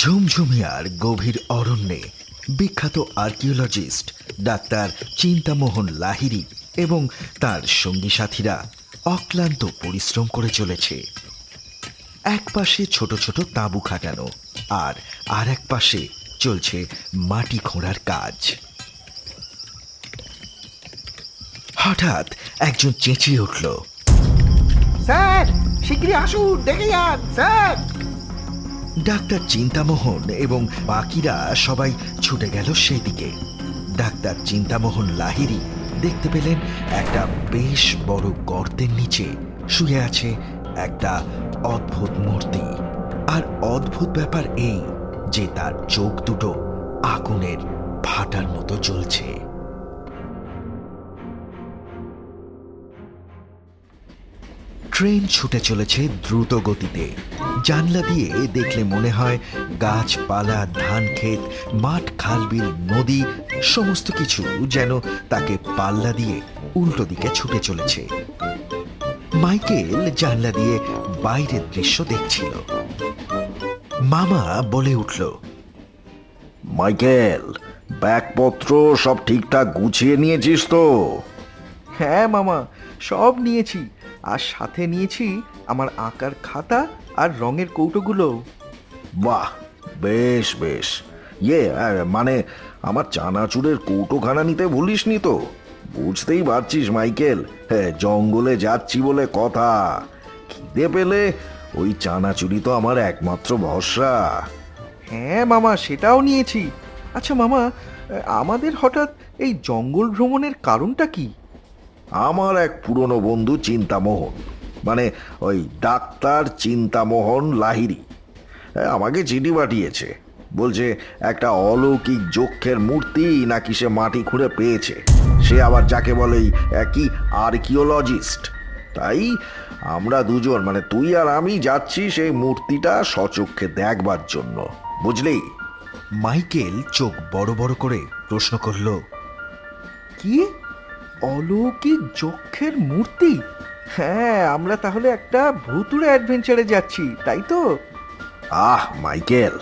ঝুমঝুমিয়ার গভীর অরণ্যে বিখ্যাত আর্কিওলজিস্ট ডাক্তার চিন্তামোহন লাহিড়ী এবং তার সঙ্গী সাথীরা অক্লান্ত পরিশ্রম করে চলেছে। এক পাশে ছোট ছোট তাঁবু খাটানো আর এক পাশে চলছে মাটি খোঁড়ার কাজ। হঠাৎ একজন চেঁচিয়ে উঠল, স্যার, শিগগিরই আসুন, দেখে যান স্যার। ডাক্তার চিন্তামোহন এবং বাকিরা সবাই ছুটে গেল সেদিকে। ডাক্তার চিন্তামোহন লাহিড়ী দেখতে পেলেন একটা বেশ বড় গর্তের নিচে শুয়ে আছে একটা অদ্ভুত মূর্তি। আর অদ্ভুত ব্যাপার এই যে তার চোখ দুটো আগুনের ভাটার মতো জ্বলছে। ট্রেন ছুটে চলেছে দ্রুত গতিতে। জানলা দিয়ে দেখলে মনে হয় গাছপালা, ধান ক্ষেত, মাঠ, খালবিল, নদী সমস্ত কিছু যেন তাকে পাল্লা দিয়ে উল্টো দিকে ছুটে চলেছে। মাইকেল জানলা দিয়ে বাইরের দৃশ্য দেখছিল। মামা বলে উঠল, মাইকেল, ব্যাগপত্র সব ঠিকঠাক গুছিয়ে নিয়েছিস তো? হ্যাঁ মামা, সব নিয়েছি, আর সাথে নিয়েছি আমার আঁকার খাতা আর রঙের কৌটোগুলো। বাহ, বেশ বেশ। মানে আমার চানাচুরের কৌটোখানা নিতে ভুলিসনি তো? বুঝতেই পারছিস মাইকেল, হ্যাঁ, জঙ্গলে যাচ্ছি বলে কথা। খিদে পেলে ওই চানাচুরি তো আমার একমাত্র ভরসা। হ্যাঁ মামা, সেটাও নিয়েছি। আচ্ছা মামা, আমাদের হঠাৎ এই জঙ্গল ভ্রমণের কারণটা কি? আমার এক পুরনো বন্ধু চিন্তামোহন, মানে ওই ডাক্তার চিন্তামোহন লাহিড়ী, আমাকে চিঠি পাঠিয়েছে। বলছে একটা অলৌকিক যক্ষের মূর্তি নাকি সে মাটি খুঁড়ে পেয়েছে। সে আবার যাকে বলে কি আর্কিওলজিস্ট। তাই আমরা দুজন, মানে তুই আর আমি, যাচ্ছি সেই মূর্তিটা সচক্ষে দেখবার জন্য, বুঝলি? মাইকেল চোখ বড় বড় করে প্রশ্ন করল, কি অলৌকিক যক্ষের মূর্তি? হ্যাঁ, আমরা তাহলে একটা ভুতুড়ে অ্যাডভেঞ্চারে যাচ্ছি, তাই তো? আহ মাইকেল,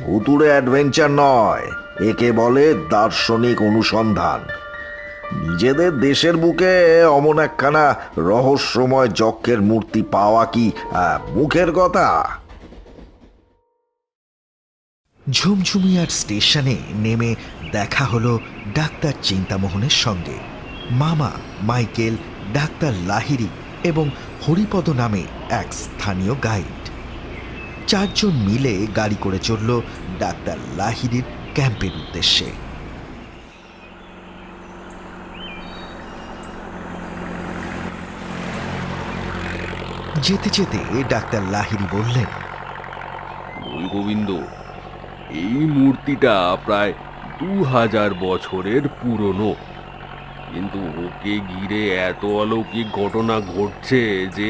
ভুতুড়ে অ্যাডভেঞ্চার নয়, একে বলে দার্শনিক অনুসন্ধান। নিজেদের দেশের বুকে অমন একখানা রহস্যময় যক্ষের মূর্তি পাওয়া কি মুখের কথা? ঝুমঝুমিয়ার স্টেশনে নেমে দেখা হলো ডাক্তার চিন্তামোহনের সঙ্গে। মামা, মাইকেল, ডাক্তার লাহিড়ী এবং হরিপদ নামে এক স্থানীয় গাইড। চারজন মিলে গাড়ি করে চলল ডাক্তার লাহিড়ীর ক্যাম্পের উদ্দেশ্যে। যেতে যেতে ডাক্তার লাহিড়ী বললেন, গোবিন্দ, এই মূর্তিটা প্রায় 2000 বছরের পুরনো, কিন্তু ওকে ঘিরে এত অলৌকিক ঘটনা ঘটছে যে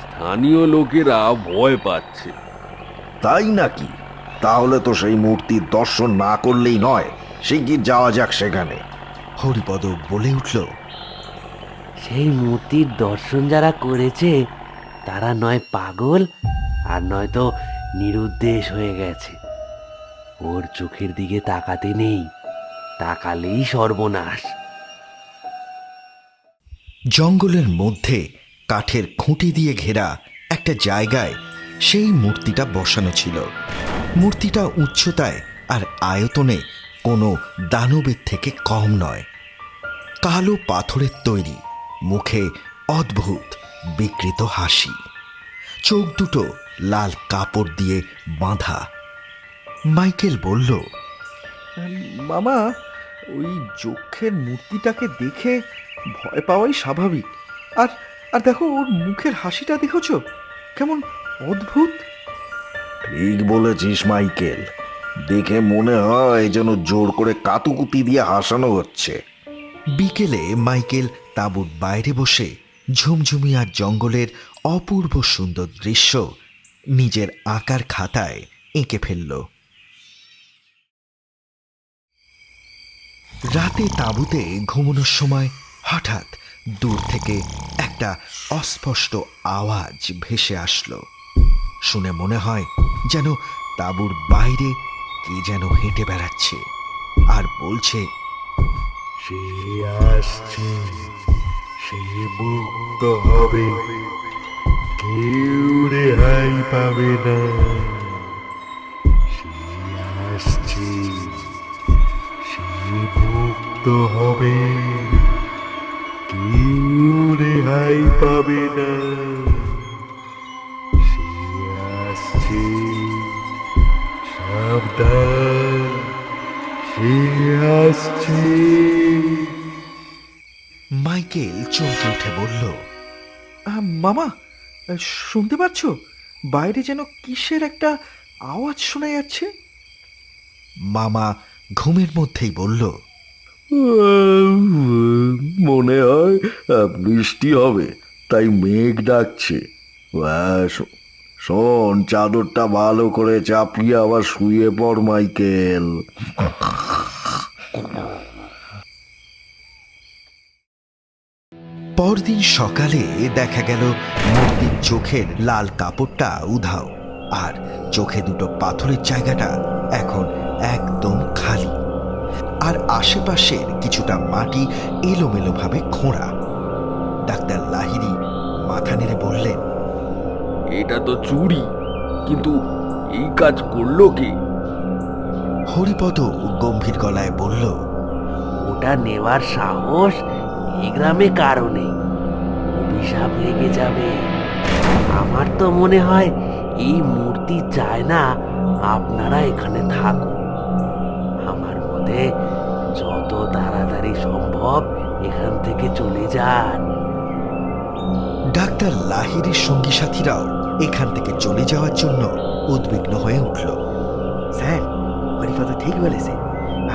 স্থানীয় লোকেরা ভয় পাচ্ছে। তাই নাকি? তাহলে তো সেই মূর্তির দর্শন না করলেই নয়, শিগগির যাওয়া যাক সেখানে। হরিপদ বলে উঠল, সেই মূর্তির দর্শন যারা করেছে তারা নয় পাগল, আর নয়তো নিরুদ্দেশ হয়ে গেছে। ওর চোখের দিকে তাকাতে নেই, তাকালেই সর্বনাশ। জঙ্গলের মধ্যে কাঠের খুঁটি দিয়ে ঘেরা একটা জায়গায় সেই মূর্তিটা বসানো ছিল। মূর্তিটা উচ্চতায় আর আয়তনে কোনো দানবের থেকে কম নয়। কালো পাথরের তৈরি, মুখে অদ্ভুত বিকৃত হাসি, চোখ দুটো লাল কাপড় দিয়ে বাঁধা। মাইকেল বলল, মামা, ওই যক্ষের মূর্তিটাকে দেখে ভয় পাওয়াই স্বাভাবিক। আর আর দেখো, ওর মুখের হাসিটা দেখেছ, কেমন অদ্ভুত। ঠিক বলেছিস মাইকেল, দেখে মনে হয় যেন জোর করে কাতুকুতি দিয়ে হাসানো হচ্ছে। বিকেলে মাইকেল তাঁবুর বাইরে বসে ঝুমঝুমিয়ার জঙ্গলের অপূর্ব সুন্দর দৃশ্য নিজের আঁকার খাতায় এঁকে ফেলল। রাতে তাঁবুতে ঘুমানোর সময় হঠাৎ দূর থেকে একটা অস্পষ্ট আওয়াজ ভেসে আসলো। শুনে মনে হয় যেন তাঁবুর বাইরে কে যেন হেঁটে বেড়াচ্ছে আর বলছে, সে আসছে, সে মুক্ত হবে, কেউ রেহাই পাবে না। সে আসছে, সে মুক্ত হবে, কেউ রেহাই পাবে না। সে আসছে, সাবধান, সে আসছে। মাইকেল চমকে উঠে বলল, মামা, শুনতে পাচ্ছ? বাইরে যেন কিসের একটা আওয়াজ শোনা যাচ্ছে। মামা ঘুমের মধ্যেই বলল, মনে হয় বৃষ্টি হবে, তাই মেঘ ডাকছে। শোন, চাদরটা ভালো করে চাপিয়ে আবার শুয়ে পড় মাইকেল। পরদিন সকালে দেখা গেল মূর্তির চোখের লাল কাপড়টা উধাও, আর চোখে দুটো পাথরের জায়গাটা এখন একদম খালি, আর আশেপাশের কিছুটা মাটি এলোমেলোভাবে খোঁড়া। ডাক্তার লাহিড়ী মাথা নেড়ে বললেন, এটা তো চুরি, কিন্তু এই কাজ করলো কে? হরিপদ গম্ভীর গলায় বলল, ওটা নেওয়ার সাহস এই গ্রামে কারো নেই। অভিশাপ লেগে যাবে। আমার তো মনে হয় এই মূর্তি চায় না আপনারা এখানে থাকুন। আমার মতে যত তাড়াতাড়ি সম্ভব এখান থেকে চলে যান। ডাক্তার লাহিড়ীর সঙ্গী সাথীরাও এখান থেকে চলে যাওয়ার জন্য উদ্বিগ্ন হয়ে উঠল। স্যার, হরিপদ ঠিক বলেছে,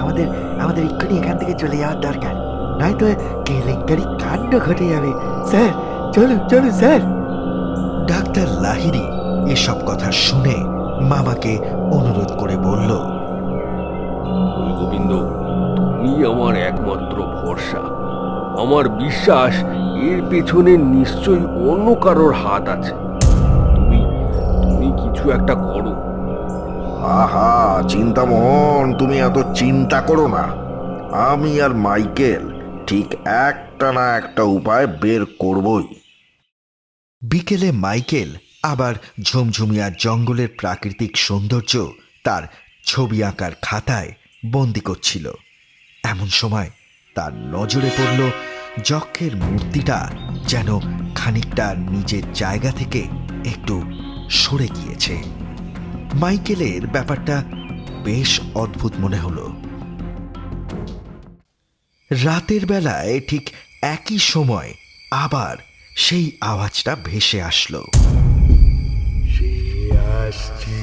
আমাদের আমাদের এক্ষুনি এখান থেকে চলে যাওয়ার দরকার, নয়তো কেলেঙ্কারি কাণ্ড ঘটে যাবে। স্যার, চলুন চলুন স্যার। ডাক্তার লাহিড়ী এসব কথা শুনে মামাকে অনুরোধ করে বলল, ওই গোবিন্দ, তুমি আমার একমাত্র ভরসা। আমার বিশ্বাস এর পেছনে নিশ্চয়ই অন্য কারোর হাত আছে। তুমি তুমি কিছু একটা করো। আহা, চিন্তামোহন, তুমি এত চিন্তা করো না। আমি আর মাইকেল ঠিক একটা না একটা উপায় বের করবই। বিকেলে মাইকেল আবার ঝুমঝুমিয়া জঙ্গলের প্রাকৃতিক সৌন্দর্য তার ছবি আঁকার খাতায় বন্দি করছিল। এমন সময় তার নজরে পড়ল যক্ষের মূর্তিটা যেন খানিকটা নিজের জায়গা থেকে একটু সরে গিয়েছে। মাইকেলের ব্যাপারটা বেশ অদ্ভুত মনে হলো। রাতের বেলায় ঠিক একই সময় আবার সেই আওয়াজটা ভেসে আসলো। সে আসছে,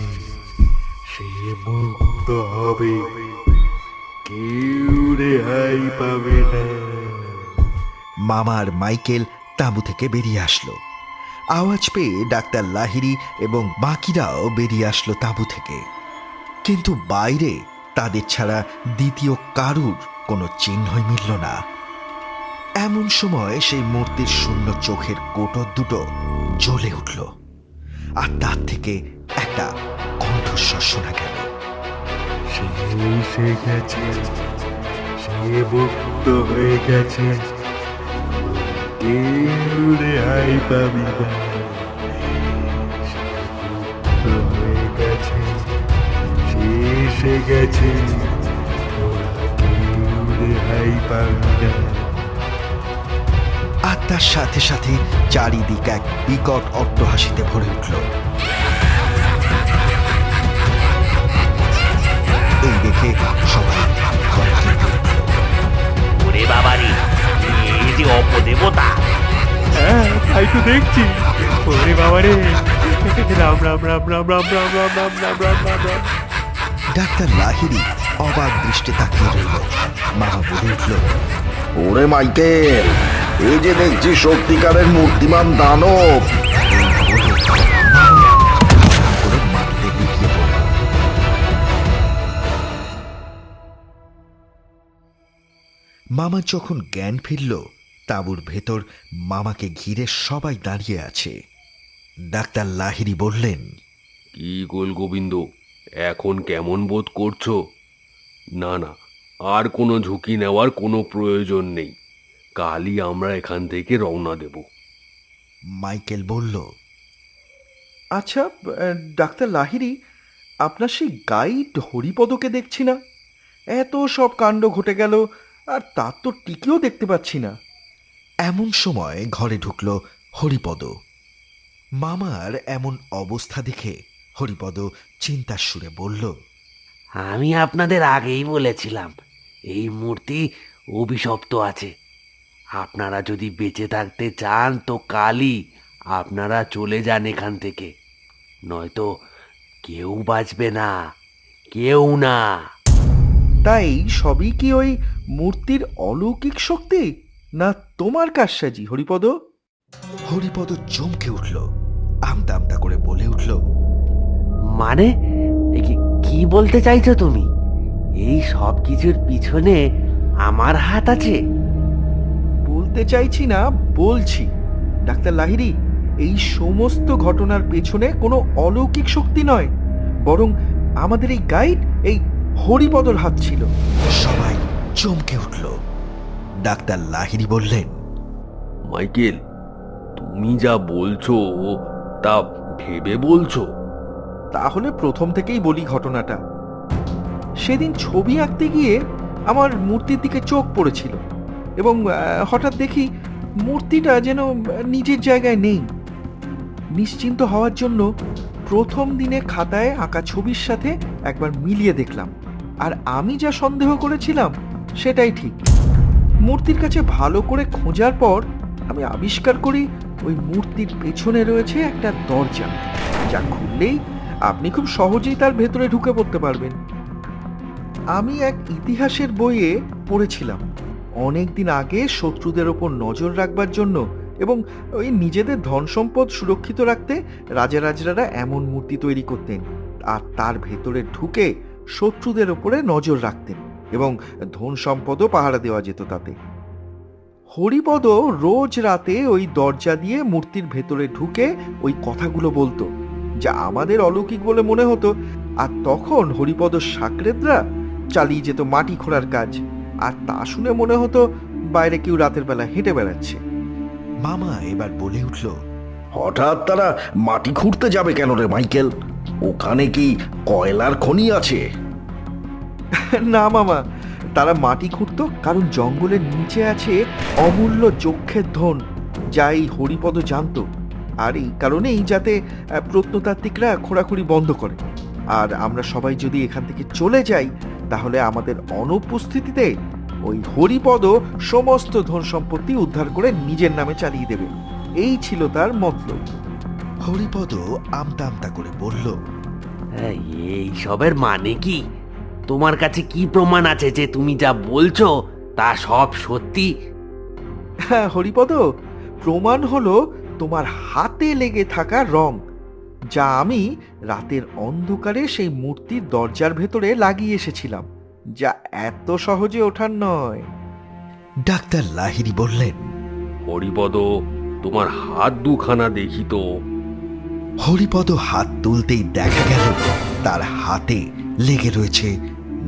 সে মুক্ত হবে, কেউ রেহাই পাবে না। মামার মাইকেল তাঁবু থেকে বেরিয়ে আসলো। আওয়াজ পেয়ে ডাক্তার লাহিড়ী এবং বাকিরাও বেরিয়ে আসলো তাঁবু থেকে, কিন্তু বাইরে তাদের ছাড়া দ্বিতীয় কারুর কোনো চিহ্নই মিলল না। এমন সময় সেই মূর্তির শূন্য চোখের কোটর দুটো জ্বলে উঠল, আর তার থেকে একটা কণ্ঠস্বর শোনা গেল। সে এসে গেছে, সে মুক্ত হয়ে গেছে, কেউ রেহাই পাবি না। সে মুক্ত হয়ে গেছে, সে এসে গেছে, তোরা কেউ রেহাই পাবি না। আর তার সাথে সাথে চারিদিক এক বিকট অট্টহাসিতে ভরে উঠল। এই দেখে সবাই ভয় পেয়ে উঠল। ওরে বাবারে, এই যে অপদেবতা! হ্যাঁ, তাই তো দেখছি। ওরে বাবা রে, রাম রাম রাম রাম রাম রাম রাম রাম রাম রাম রাম রাম। ডাক্তার লাহিড়ী অবাক দৃষ্টে তাকিয়ে রইল। মামা বলে উঠল, ওরে মাইকেল, এই যে দেখছি সত্যিকারের মূর্তিমান দানব। এই বলে মামা করে মাটিতে লুটিয়ে পড়ল। মামা যখন জ্ঞান ফিরল, তাঁবুর ভেতর মামাকে ঘিরে সবাই দাঁড়িয়ে আছে। ডাক্তার লাহিড়ী বললেন, কি গোল গোবিন্দ, এখন কেমন বোধ করছো? না না, আর কোনো ঝুঁকি নেওয়ার কোনো প্রয়োজন নেই। কালই আমরা এখান থেকে রওনা দেব। মাইকেল বলল, আচ্ছা, ডাক্তার লাহিড়ী, আপনার সেই গাইড হরিপদকে দেখছি না। এত সব কাণ্ড ঘটে গেল, আর তার তো টিকিও দেখতে পাচ্ছি না। এমন সময় ঘরে ঢুকল হরিপদ। মামার এমন অবস্থা দেখে হরিপদ চিন্তার সুরে বলল, আমি আপনাদের আগেই বলেছিলাম এই মূর্তি অভিশপ্ত আছে। আপনারা যদি বেঁচে থাকতে চান তো কালই আপনারা চলে যান এখান থেকে, নয়তো কেউ বাঁচবে না, কেউ না। তাই সবই কি ওই মূর্তির অলৌকিক শক্তি, না তোমার কারসাজি হরিপদ? হরিপদ চমকে উঠল, আমতা আমতা করে বলে উঠল, মানে কি বলতে চাইছো তুমি? এই সব কিছুর পিছনে আমার হাত আছে? বলতে চাইছি না, বলছি ডাক্তার লাহিড়ী, এই সমস্ত ঘটনার পেছনে কোনো অলৌকিক শক্তি নয়, বরং আমাদের এই গাইড, এই হরিপদর হাত ছিল। সবাই চমকে উঠল। ডাক্তার লাহিড়ী বললেন, মাইকেল, তুমি যা বলছো তা ভেবে বলছো? তাহলে প্রথম থেকেই বলি ঘটনাটা। সেদিন ছবি আঁকতে গিয়ে আমার মূর্তির দিকে চোখ পড়েছিল, এবং হঠাৎ দেখি মূর্তিটা যেন নিজের জায়গায় নেই। নিশ্চিন্ত হওয়ার জন্য প্রথম দিনে খাতায় আঁকা ছবির সাথে একবার মিলিয়ে দেখলাম, আর আমি যা সন্দেহ করেছিলাম সেটাই ঠিক। মূর্তির কাছে ভালো করে খোঁজার পর আমি আবিষ্কার করি ওই মূর্তির পেছনে রয়েছে একটা দরজা, যা খুললেই আপনি খুব সহজেই তার ভেতরে ঢুকে পড়তে পারবেন। আমি এক ইতিহাসের বইয়ে পড়েছিলাম অনেক দিন আগে শত্রুদের ওপর নজর রাখবার জন্য এবং ওই নিজেদের ধন সম্পদ সুরক্ষিত রাখতে রাজারাজরারা এমন মূর্তি তৈরি করতেন, আর তার ভেতরে ঢুকে শত্রুদের ওপরে নজর রাখতেন এবং ধন সম্পদও পাহারা দেওয়া যেত তাতে। হরিপদ রোজ রাতে ওই দরজা দিয়ে মূর্তির ভেতরে ঢুকে ওই কথাগুলো বলতো, যা আমাদের অলৌকিক বলে মনে হতো। আর তখন হরিপদ সাকরেদরা চালিয়ে যেত মাটি খোঁড়ার কাজ, আর তা শুনে মনে হতো বাইরে কেউ রাতের বেলা হেঁটে বেড়াচ্ছে। মামা এবার বলে উঠল, হঠাৎ তারা মাটি খুঁড়তে যাবে কেন রে মাইকেল? ওখানে কি কয়লার খনি আছে? না মামা, তারা মাটি খুঁড়তো কারণ জঙ্গলের নিচে আছে অমূল্য যক্ষের ধন, যা এই হরিপদ জানতো। আর এই কারণেই যাতে প্রত্নতাত্ত্বিকরা খোঁড়াখুড়ি বন্ধ করে, আর আমরা সবাই যদি এখান থেকে চলে যাই, তাহলে আমাদের অনুপস্থিতিতে ওই হরিপদ সমস্ত ধন সম্পত্তি উদ্ধার করে নিজের নামে চালিয়ে দেবে। এই ছিল তার মতলব। হরিপদ আমতা আমতা করে বলল, এই সবের মানে কি? তোমার কাছে কি প্রমাণ আছে যে তুমি যা বলছো তা সব সত্যি? হ্যাঁ হরিপদ, প্রমাণ হলো তোমার হাতে লেগে থাকা রং, যা আমি রাতের অন্ধকারে সেই মূর্তির দরজার ভেতরে লাগিয়ে এসেছিলাম, যা এত সহজে ওঠার নয়। ডাক্তার লাহিড়ী বললেন, হরিপদ, তোমার হাত দুখানা দেখি তো। হরিপদ হাত তুলতেই দেখা গেল তার হাতে লেগে রয়েছে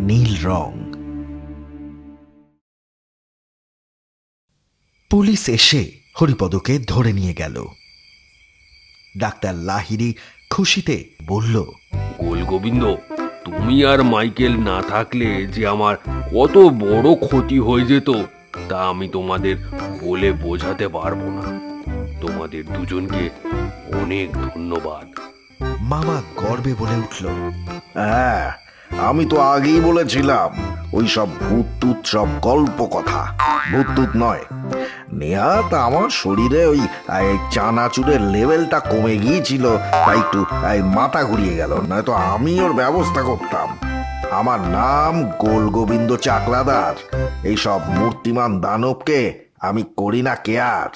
নীল রং। পুলিশ এসে হরিপদকে ধরে নিয়ে গেল। ডাক্তার লাহিড়ী খুশিতে বলল, গোলগোবিন্দ, তুমি আর মাইকেল না থাকলে যে আমার কত বড় ক্ষতি হয়ে যেত তা আমি তোমাদের বলে বোঝাতে পারবো না। তোমাদের দুজনকে অনেক ধন্যবাদ। মামা গর্বে বলে উঠল, হ্যাঁ, আমি তো আগেই বলেছিলাম ওই সব ভূত টুত সব গল্প কথা, ভূত টুত নয়। নেহাত আমার শরীরে ওই চানাচুরের লেভেলটা কমে গিয়েছিল, তাই একটু মাথা ঘুরিয়ে গেল, নয়তো আমি ওর ব্যবস্থা করতাম। আমার নাম গোলগোবিন্দ চাকলাদার। এইসব মূর্তিমান দানবকে আমি করি না কেয়ার।